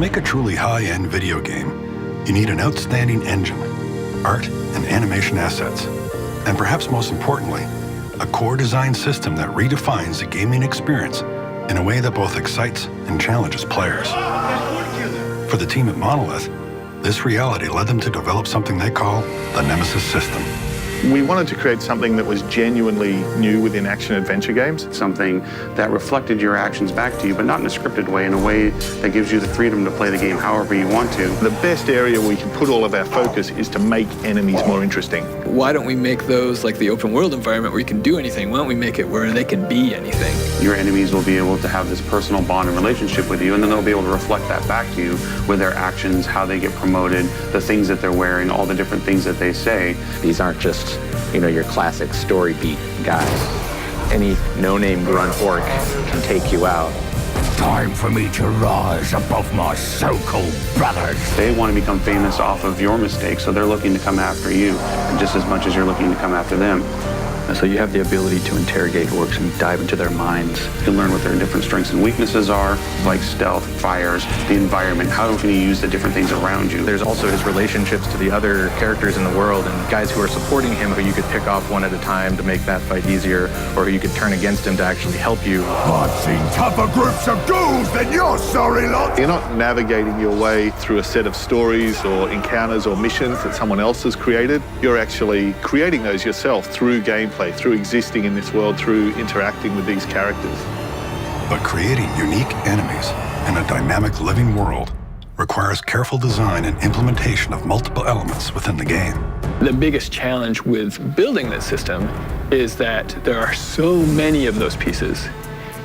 make a truly high-end video game, you need an outstanding engine, art and animation assets, and perhaps most importantly, a core design system that redefines the gaming experience in a way that both excites and challenges players. For the team at Monolith, this reality led them to develop something they call the Nemesis system. We wanted to create something that was genuinely new within action-adventure games. Something that reflected your actions back to you, but not in a scripted way, in a way that gives you the freedom to play the game however you want to. The best area we can put all of our focus is to make enemies more interesting. Why don't we make those like the open world environment where you can do anything? Why don't we make it where they can be anything? Your enemies will be able to have this personal bond and relationship with you, and then they'll be able to reflect that back to you with their actions, how they get promoted, the things that they're wearing, all the different things that they say. These aren't just, your classic story beat guys. Any no-name grunt orc can take you out. Time for me to rise above my so-called brothers. They want to become famous off of your mistakes, so they're looking to come after you just as much as you're looking to come after them. So you have the ability to interrogate orcs and dive into their minds. You can learn what their different strengths and weaknesses are, like stealth, fires, the environment, how can you use the different things around you. There's also his relationships to the other characters in the world and guys who are supporting him who you could pick off one at a time to make that fight easier, or who you could turn against him to actually help you. I've seen tougher groups of ghouls than your sorry lot. You're not navigating your way through a set of stories or encounters or missions that someone else has created. You're actually creating those yourself through gameplay, through existing in this world, through interacting with these characters. But creating unique enemies in a dynamic living world requires careful design and implementation of multiple elements within the game. The biggest challenge with building this system is that there are so many of those pieces,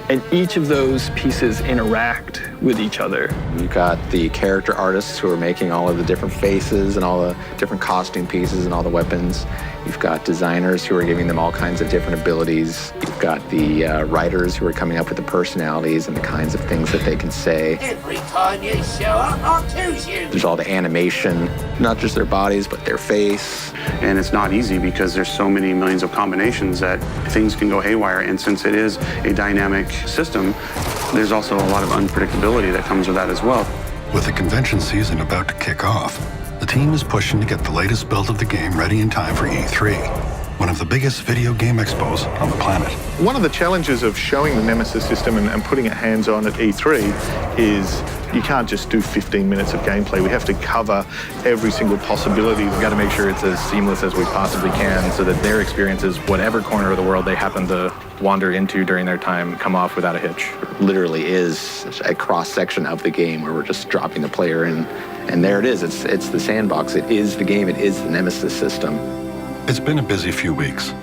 and each of those pieces interact with each other. You've got the character artists who are making all of the different faces and all the different costume pieces and all the weapons. You've got designers who are giving them all kinds of different abilities. You've got the writers who are coming up with the personalities and the kinds of things that they can say. Every time you show up, I'll choose you. There's all the animation, not just their bodies, but their face. And it's not easy because there's so many millions of combinations that things can go haywire. And since it is a dynamic system, there's also a lot of unpredictability that comes with that as well. With the convention season about to kick off, the team is pushing to get the latest build of the game ready in time for E3, one of the biggest video game expos on the planet. One of the challenges of showing the Nemesis system and putting it hands-on at E3 is you can't just do 15 minutes of gameplay. We have to cover every single possibility. We've got to make sure it's as seamless as we possibly can so that their experiences, whatever corner of the world they happen to wander into during their time, come off without a hitch. Literally is a cross-section of the game where we're just dropping the player in, and there it is. It's the sandbox. It is the game. It is the Nemesis system. It's been a busy few weeks,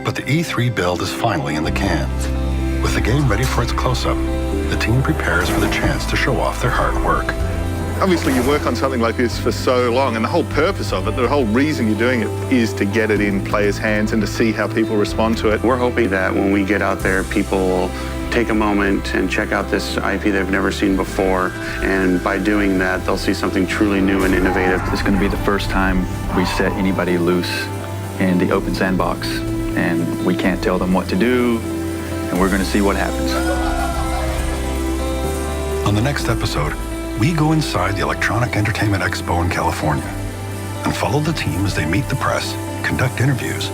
but the E3 build is finally in the can. With the game ready for its close-up, the team prepares for the chance to show off their hard work. Obviously, you work on something like this for so long, and the whole purpose of it, the whole reason you're doing it, is to get it in players' hands and to see how people respond to it. We're hoping that when we get out there, people will take a moment and check out this IP they've never seen before, and by doing that, they'll see something truly new and innovative. It's going to be the first time we set anybody loose in the open sandbox, and we can't tell them what to do, and we're going to see what happens. On the next episode, we go inside the Electronic Entertainment Expo in California and follow the team as they meet the press, conduct interviews,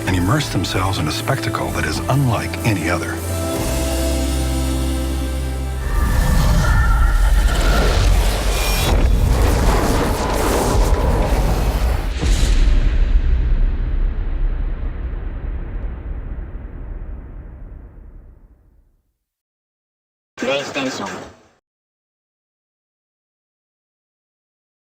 and immerse themselves in a spectacle that is unlike any other. PlayStation